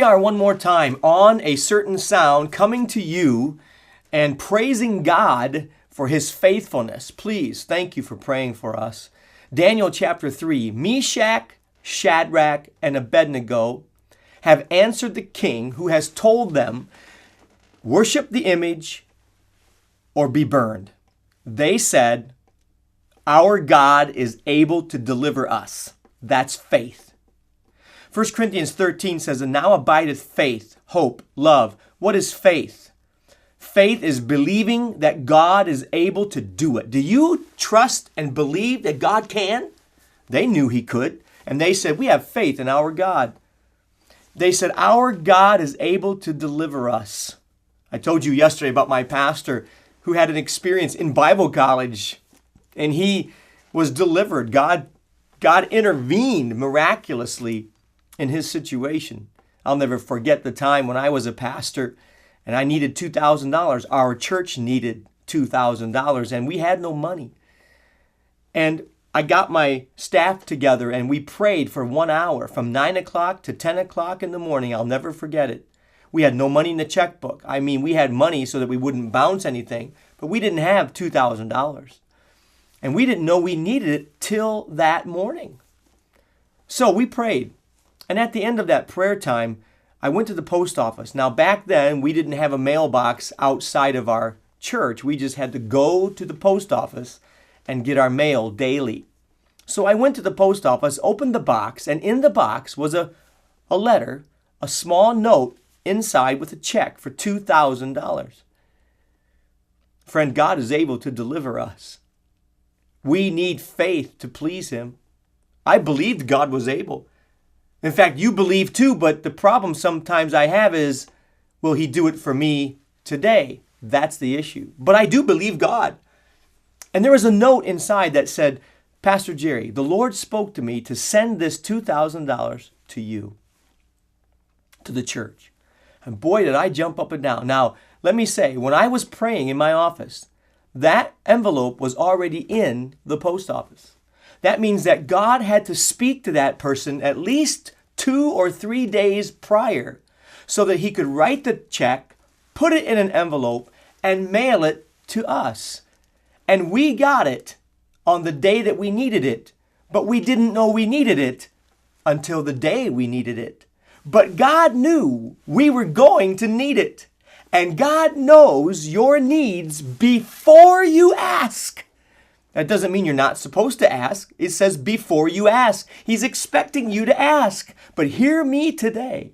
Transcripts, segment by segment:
are one more time on A Certain Sound, coming to you and praising God for his faithfulness. Please, thank you for praying for us. Daniel chapter 3, Meshach, Shadrach, and Abednego have answered the king who has told them, worship the image or be burned. They said, our God is able to deliver us. That's faith. 1 Corinthians 13 says, and now abideth faith, hope, love. What is faith? Faith is believing that God is able to do it. Do you trust and believe that God can? They knew he could, and they said, we have faith in our God. They said, our God is able to deliver us. I told you yesterday about my pastor who had an experience in Bible college, and he was delivered. God intervened miraculously in his situation. I'll never forget the time when I was a pastor and I needed $2,000. Our church needed $2,000 and we had no money. And I got my staff together and we prayed for 1 hour from 9 o'clock to 10 o'clock in the morning. I'll never forget it. We had no money in the checkbook. I mean, we had money so that we wouldn't bounce anything, but we didn't have $2,000. And we didn't know we needed it till that morning. So we prayed. And at the end of that prayer time, I went to the post office. Now, back then, we didn't have a mailbox outside of our church. We just had to go to the post office and get our mail daily. So I went to the post office, opened the box, and in the box was a letter, a small note inside with a check for $2,000. Friend, God is able to deliver us. We need faith to please him. I believed God was able. In fact, you believe too, but the problem sometimes I have is, will he do it for me today? That's the issue. But I do believe God. And there was a note inside that said, Pastor Jerry, the Lord spoke to me to send this $2,000 to you, to the church. And boy, did I jump up and down. Now, let me say, when I was praying in my office, that envelope was already in the post office. That means that God had to speak to that person at least 2 or 3 days prior so that he could write the check, put it in an envelope, and mail it to us. And we got it on the day that we needed it, but we didn't know we needed it until the day we needed it. But God knew we were going to need it. And God knows your needs before you ask. That doesn't mean you're not supposed to ask. It says before you ask. He's expecting you to ask. But hear me today.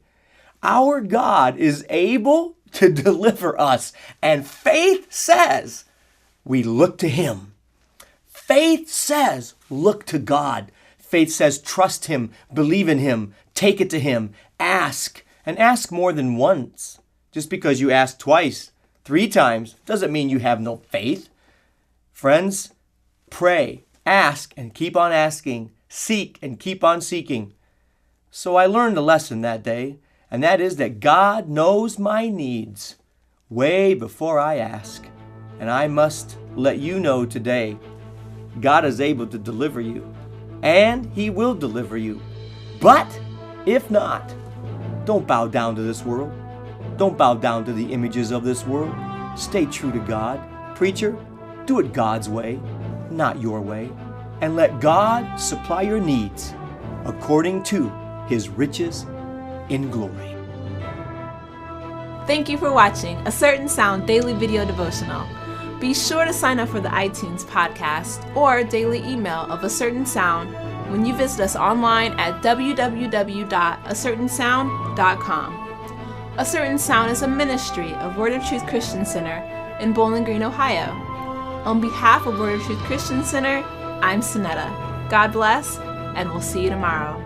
Our God is able to deliver us. And faith says we look to him. Faith says look to God. Faith says trust him, believe in him, take it to him, ask, and ask more than once. Just because you ask twice, 3 times, doesn't mean you have no faith. Friends, pray, ask, and keep on asking. Seek and keep on seeking. So I learned a lesson that day, and that is that God knows my needs way before I ask. And I must let you know today, God is able to deliver you, and he will deliver you. But if not, don't bow down to this world. Don't bow down to the images of this world. Stay true to God. Preacher, do it God's way, not your way. And let God supply your needs according to his riches in glory. Thank you for watching A Certain Sound Daily Video Devotional. Be sure to sign up for the iTunes podcast or daily email of A Certain Sound when you visit us online at www.acertainsound.com. A Certain Sound is a ministry of Word of Truth Christian Center in Bowling Green, Ohio. On behalf of Word of Truth Christian Center, I'm Sonetta. God bless, and we'll see you tomorrow.